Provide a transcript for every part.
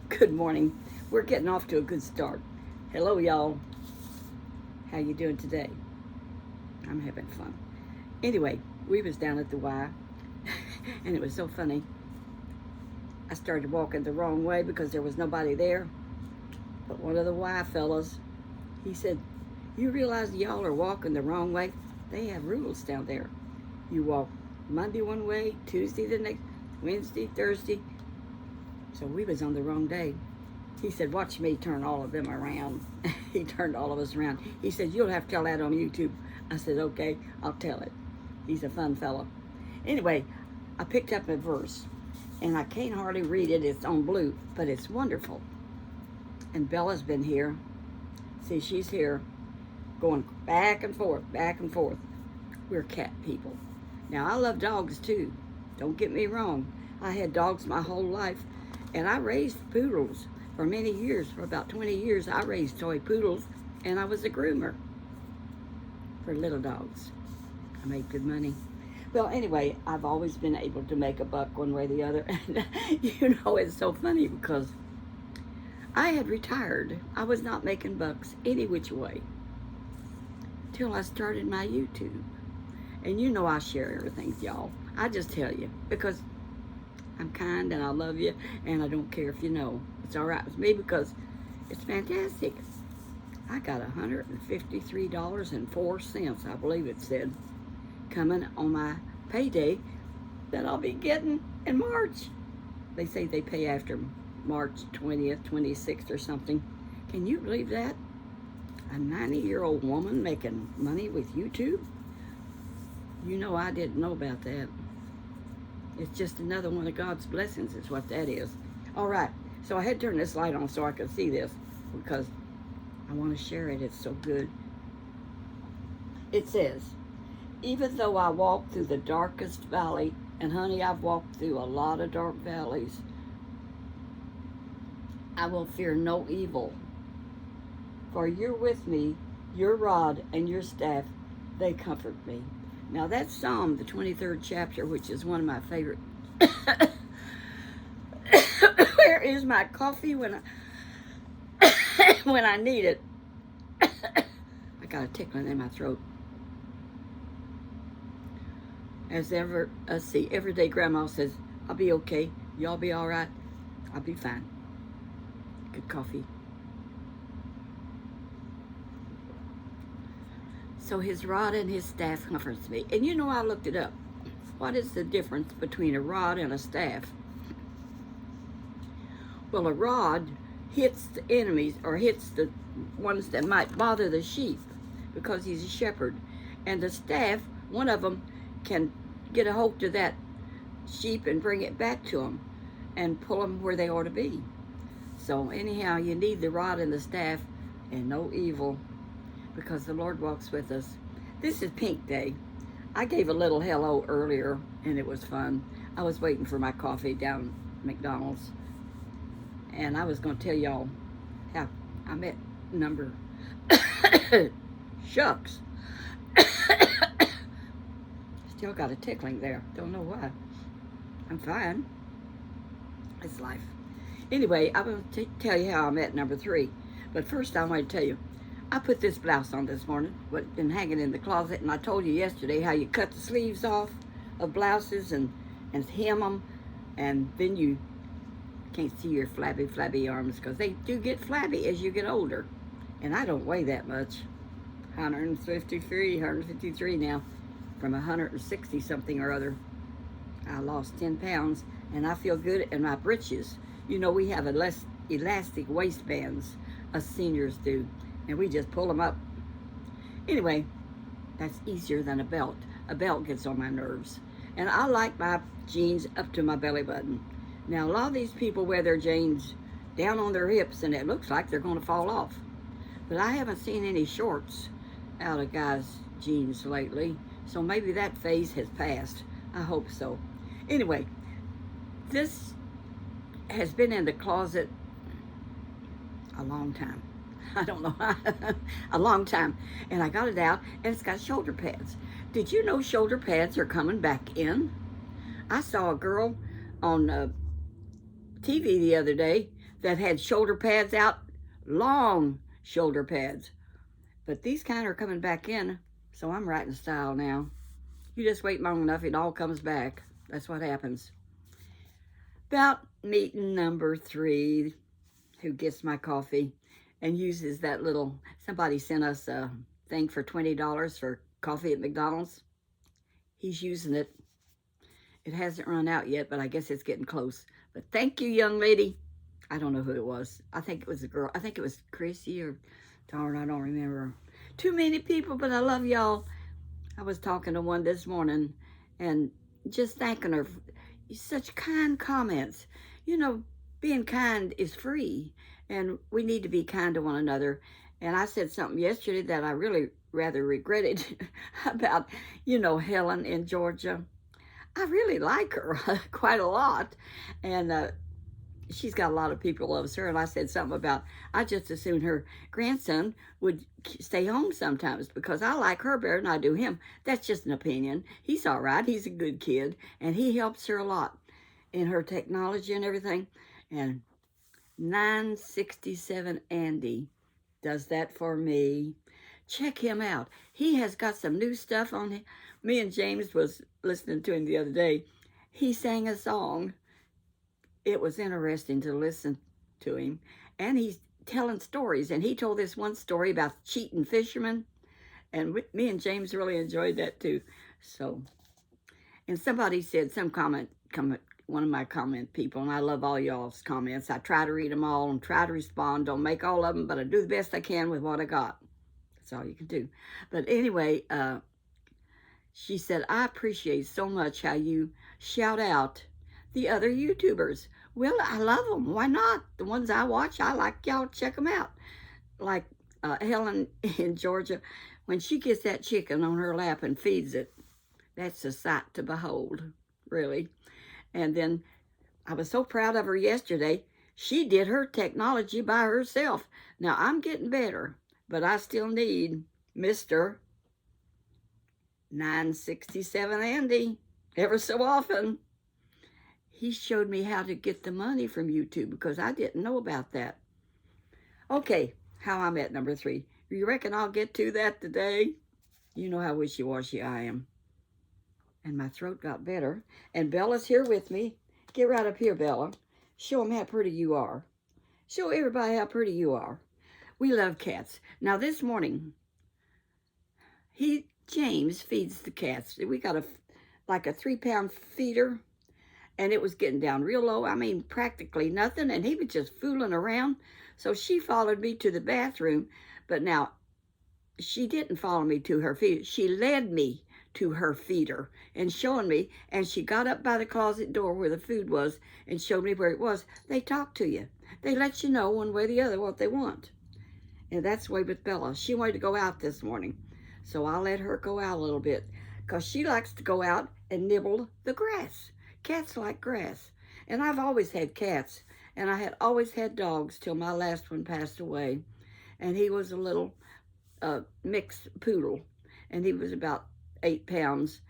Good morning. We're getting off to a good start. Hello, y'all. How you doing today? I'm having fun. Anyway, we was down at the Y, and it was so funny. I started walking the wrong way because there was nobody there. But one of the Y fellas, he said, "You realize y'all are walking the wrong way? They have rules down there. You walk Monday one way, Tuesday the next, Wednesday, Thursday." So we was on the wrong day. He said, "Watch me turn all of them around." He turned all of us around. He said, "You'll have to tell that on YouTube." I said, "Okay, I'll tell it." He's a fun fellow. Anyway, I picked up a verse, and I can't hardly read it. It's on blue, but it's wonderful. And Bella's been here. See, she's here, going back and forth, back and forth. We're cat people. Now, I love dogs, too. Don't get me wrong. I had dogs my whole life, and I raised poodles for many years. For about 20 years, I raised toy poodles, and I was a groomer for little dogs. I made good money. Well, anyway, I've always been able to make a buck one way or the other. And, it's so funny because I had retired. I was not making bucks any which way till I started my YouTube. And I share everything with y'all. I just tell you because I'm kind and I love you, and I don't care if you know. It's all right with me because it's fantastic. I got $153.04, I believe it said, coming on my payday that I'll be getting in March. They say they pay after March 20th, 26th or something. Can you believe that? A 90-year-old woman making money with YouTube? I didn't know about that. It's just another one of God's blessings is what that is. All right, so I had to turn this light on so I could see this because I want to share it. It's so good. It says, "Even though I walk through the darkest valley," and honey, I've walked through a lot of dark valleys, "I will fear no evil. For you're with me, your rod and your staff, they comfort me." Now that's Psalm, the 23rd chapter, which is one of my favorite. Where is my coffee when I need it? I got a tickling in my throat. Everyday grandma says, "I'll be okay. Y'all be all right. I'll be fine." Good coffee. So his rod and his staff comforts me. And I looked it up. What is the difference between a rod and a staff? Well, a rod hits the enemies or hits the ones that might bother the sheep because he's a shepherd. And the staff, one of them can get a hold of that sheep and bring it back to them and pull them where they ought to be. So anyhow, you need the rod and the staff and no evil, because the Lord walks with us. This is Pink Day. I gave a little hello earlier, and it was fun. I was waiting for my coffee down at McDonald's, and I was going to tell y'all how I met number... Shucks. Still got a tickling there. Don't know why. I'm fine. It's life. Anyway, I'm going to tell you how I met number 3. But first, I want to tell you, I put this blouse on this morning, what's been hanging in the closet, and I told you yesterday how you cut the sleeves off of blouses and hem them, and then you can't see your flabby arms because they do get flabby as you get older. And I don't weigh that much. 153 now, from 160 something or other. I lost 10 pounds, and I feel good in my britches. We have less elastic waistbands, us seniors do. And we just pull them up. Anyway, that's easier than a belt. A belt gets on my nerves. And I like my jeans up to my belly button. Now, a lot of these people wear their jeans down on their hips, and it looks like they're going to fall off. But I haven't seen any shorts out of guys' jeans lately. So maybe that phase has passed. I hope so. Anyway, this has been in the closet a long time. I don't know, a long time. And I got it out, and it's got shoulder pads. Did you know shoulder pads are coming back in? I saw a girl on TV the other day that had shoulder pads out, long shoulder pads. But these kind are coming back in, so I'm right in style now. You just wait long enough, it all comes back. That's what happens. About meeting number 3, who gets my coffee and uses that little, somebody sent us a thing for $20 for coffee at McDonald's. He's using it. It hasn't run out yet, but I guess it's getting close. But thank you, young lady. I don't know who it was. I think it was a girl. I think it was Chrissy or darn, I don't remember. Too many people, but I love y'all. I was talking to one this morning and just thanking her for such kind comments. You know, being kind is free, and we need to be kind to one another. And I said something yesterday that I really rather regretted about, you know, Helen in Georgia. I really like her quite a lot, and she's got a lot of people loves her. And I said something about I just as soon her grandson would stay home sometimes because I like her better than I do him. That's just an opinion. He's all right. He's a good kid, and he helps her a lot in her technology and everything. And 967 Andy does that for me. Check him out. He has got some new stuff on him. Me and James was listening to him the other day. He sang a song. It was interesting to listen to him. And he's telling stories. And he told this one story about cheating fishermen. And me and James really enjoyed that too. So, and somebody said, one of my comment people, and I love all y'all's comments. I try to read them all and try to respond. Don't make all of them, but I do the best I can with what I got. That's all you can do. But anyway, she said, I appreciate so much how you shout out the other YouTubers. Well, I love them. Why not? The ones I watch, I like y'all. Check them out. Like Helen in Georgia, when she gets that chicken on her lap and feeds it, that's a sight to behold, really. And then I was so proud of her yesterday. She did her technology by herself. Now, I'm getting better, but I still need Mr. 967 Andy ever so often. He showed me how to get the money from YouTube because I didn't know about that. Okay, how I'm at number 3. You reckon I'll get to that today? You know how wishy-washy I am. And my throat got better. And Bella's here with me. Get right up here, Bella. Show them how pretty you are. Show everybody how pretty you are. We love cats. Now this morning, James feeds the cats. We got like a 3-pound feeder, and it was getting down real low. I mean, practically nothing, and he was just fooling around. So she followed me to the bathroom, but now she didn't follow me to her feeder. She led me to her feeder and showing me, and she got up by the closet door where the food was and showed me where it was. They talk to you. They let you know one way or the other what they want. And that's the way with Bella. She wanted to go out this morning, so I let her go out a little bit because she likes to go out and nibble the grass. Cats like grass. And I've always had cats, and I had always had dogs till my last one passed away. And he was a little mixed poodle, and he was about 8 pounds,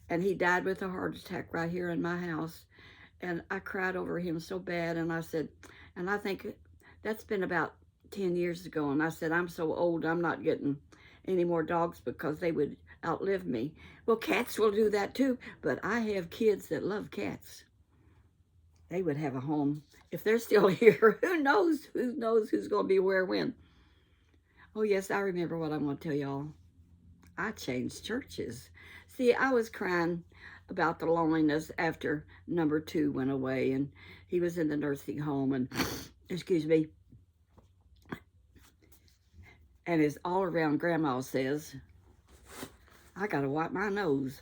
and he died with a heart attack right here in my house. And I cried over him so bad, and I said, and I think that's been about 10 years ago, and I said, I'm so old, I'm not getting any more dogs because they would outlive me. Well, cats will do that too, but I have kids that love cats. They would have a home. If they're still here, who knows? Who knows who's going to be where when? Oh, yes, I remember what I'm going to tell y'all. I changed churches. See, I was crying about the loneliness after number 2 went away, and he was in the nursing home, and, excuse me, and as all around grandma says, I got to wipe my nose.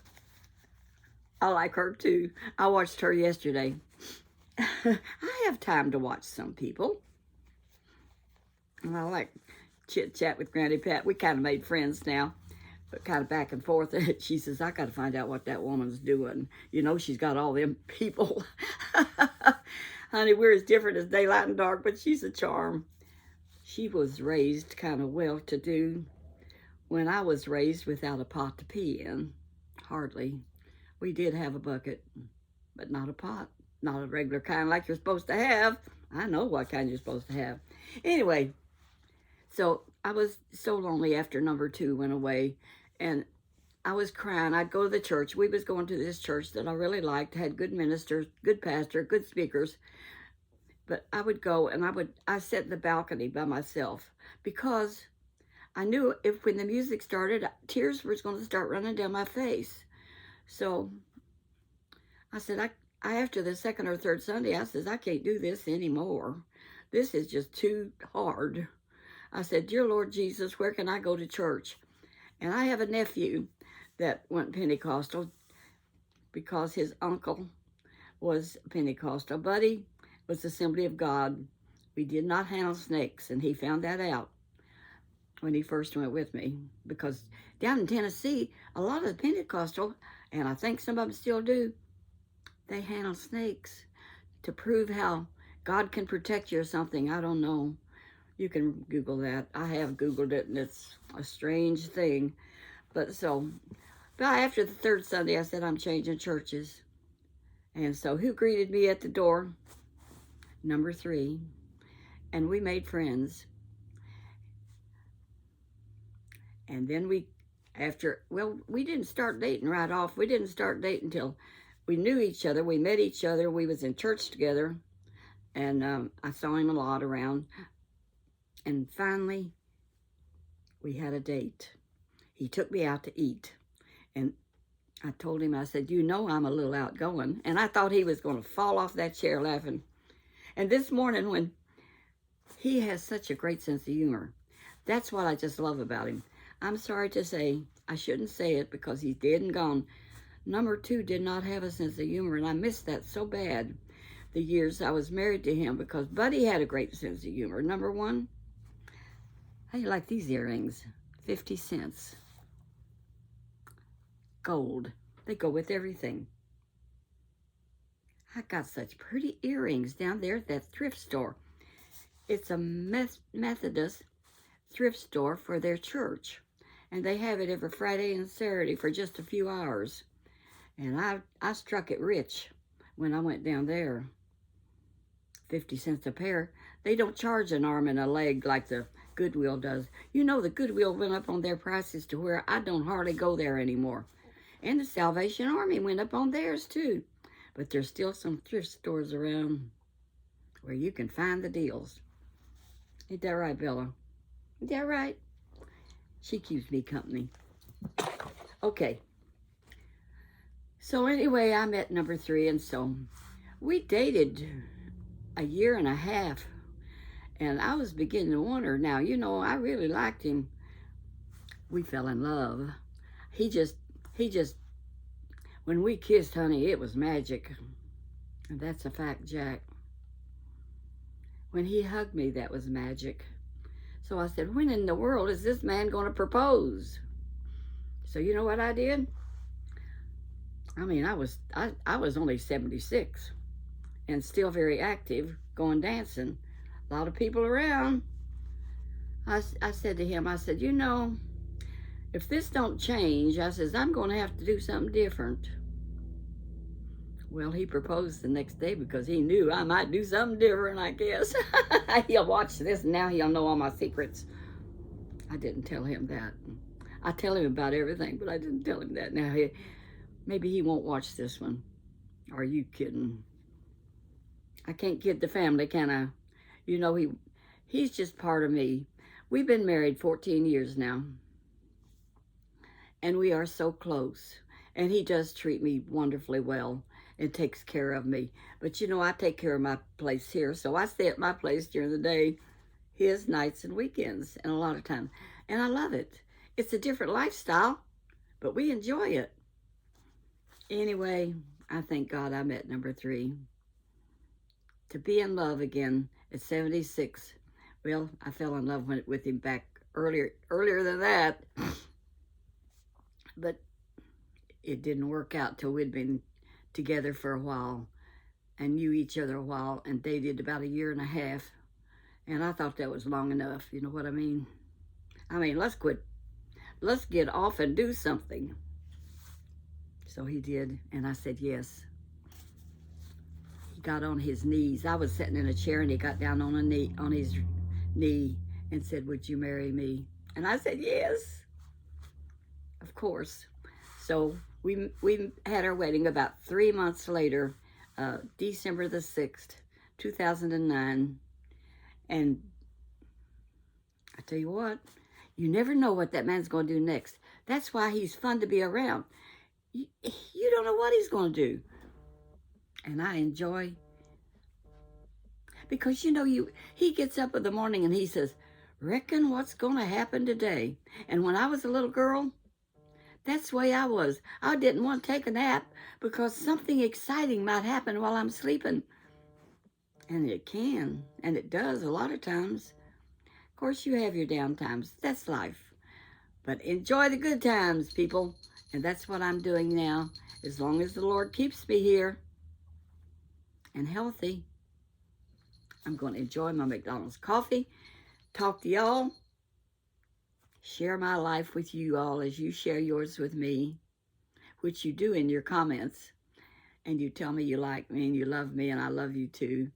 I like her too. I watched her yesterday. I have time to watch some people. And I like chit-chat with Granny Pat. We kind of made friends now, but kind of back and forth. She says, I got to find out what that woman's doing. You know, she's got all them people. Honey, we're as different as daylight and dark, but she's a charm. She was raised kind of well-to-do. When I was raised without a pot to pee in, hardly. We did have a bucket, but not a pot. Not a regular kind like you're supposed to have. I know what kind you're supposed to have. Anyway, so I was so lonely after number 2 went away, and I was crying. I'd go to the church. We was going to this church that I really liked, had good ministers, good pastor, good speakers. But I would go and I sat in the balcony by myself because I knew if when the music started, tears were going to start running down my face. So I said, I after the second or third Sunday, I said, I can't do this anymore. This is just too hard. I said, dear Lord Jesus, where can I go to church? And I have a nephew that went Pentecostal because his uncle was Pentecostal. Buddy was Assembly of God. We did not handle snakes, and he found that out when he first went with me, because down in Tennessee, a lot of the Pentecostal, and I think some of them still do, they handle snakes to prove how God can protect you or something. I don't know. You can Google that. I have Googled it, and it's a strange thing. But after the third Sunday, I said, I'm changing churches. And so who greeted me at the door? Number 3. And we made friends. And then we didn't start dating right off. We didn't start dating until we knew each other. We met each other. We was in church together. And I saw him a lot around. And finally, we had a date. He took me out to eat. And I told him, I said, you know I'm a little outgoing. And I thought he was going to fall off that chair laughing. And this morning, when he has such a great sense of humor, that's what I just love about him. I'm sorry to say, I shouldn't say it because he's dead and gone. Number 2 did not have a sense of humor, and I missed that so bad the years I was married to him, because Buddy had a great sense of humor. Number 1, how do you like these earrings? 50 cents. Gold. They go with everything. I got such pretty earrings down there at that thrift store. It's a Methodist thrift store for their church. And they have it every Friday and Saturday for just a few hours. And I struck it rich when I went down there. 50 cents a pair. They don't charge an arm and a leg like the Goodwill does. You know, the Goodwill went up on their prices to where I don't hardly go there anymore. And the Salvation Army went up on theirs too. But there's still some thrift stores around where you can find the deals. Ain't that right, Bella? Ain't that right? She keeps me company. Okay. So anyway, I met number 3, and so we dated a year and a half. And I was beginning to wonder, now, you know, I really liked him. We fell in love. He just, when we kissed, honey, it was magic. And that's a fact, Jack. When he hugged me, that was magic. So I said, when in the world is this man going to propose? So you know what I did? I mean, I was only 76 and still very active, going dancing. A lot of people around. I said to him, I said, you know, if this don't change, I says, I'm going to have to do something different. Well, he proposed the next day because he knew I might do something different, I guess. He'll watch this, and now he'll know all my secrets. I didn't tell him that. I tell him about everything, but I didn't tell him that. Now, maybe he won't watch this one. Are you kidding? I can't kid the family, can I? You know, he's just part of me. We've been married 14 years now. And we are so close. And he does treat me wonderfully well and takes care of me. But you know, I take care of my place here. So I stay at my place during the day, his nights and weekends, and a lot of time. And I love it. It's a different lifestyle, but we enjoy it. Anyway, I thank God I met number 3. To be in love again at 76. Well, I fell in love with him back earlier than that. But it didn't work out till we'd been together for a while and knew each other a while and dated about a year and a half. And I thought that was long enough. You know what I mean? I mean, let's quit. Let's get off and do something. So he did, and I said yes. He got on his knees. I was sitting in a chair and he got down on his knee and said, "Would you marry me?" And I said, "Yes, of course." So we had our wedding about 3 months later, December the 6th, 2009. And I tell you what, you never know what that man's going to do next. That's why he's fun to be around. You don't know what he's going to do. And I enjoy, because he gets up in the morning and he says, "Reckon what's going to happen today?" And when I was a little girl, that's the way I was. I didn't want to take a nap because something exciting might happen while I'm sleeping. And it can, and it does a lot of times. Of course, you have your down times. That's life. But enjoy the good times, people. And that's what I'm doing now. As long as the Lord keeps me here and healthy, I'm going to enjoy my McDonald's coffee, talk to y'all, share my life with you all as you share yours with me, which you do in your comments. And you tell me you like me and you love me and I love you too.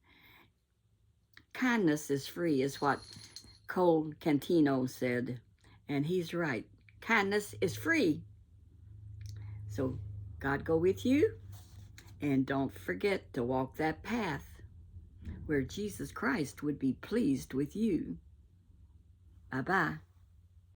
Kindness is free is what Cole Cantino said. And he's right. Kindness is free. So God go with you. And don't forget to walk that path where Jesus Christ would be pleased with you. Bye-bye.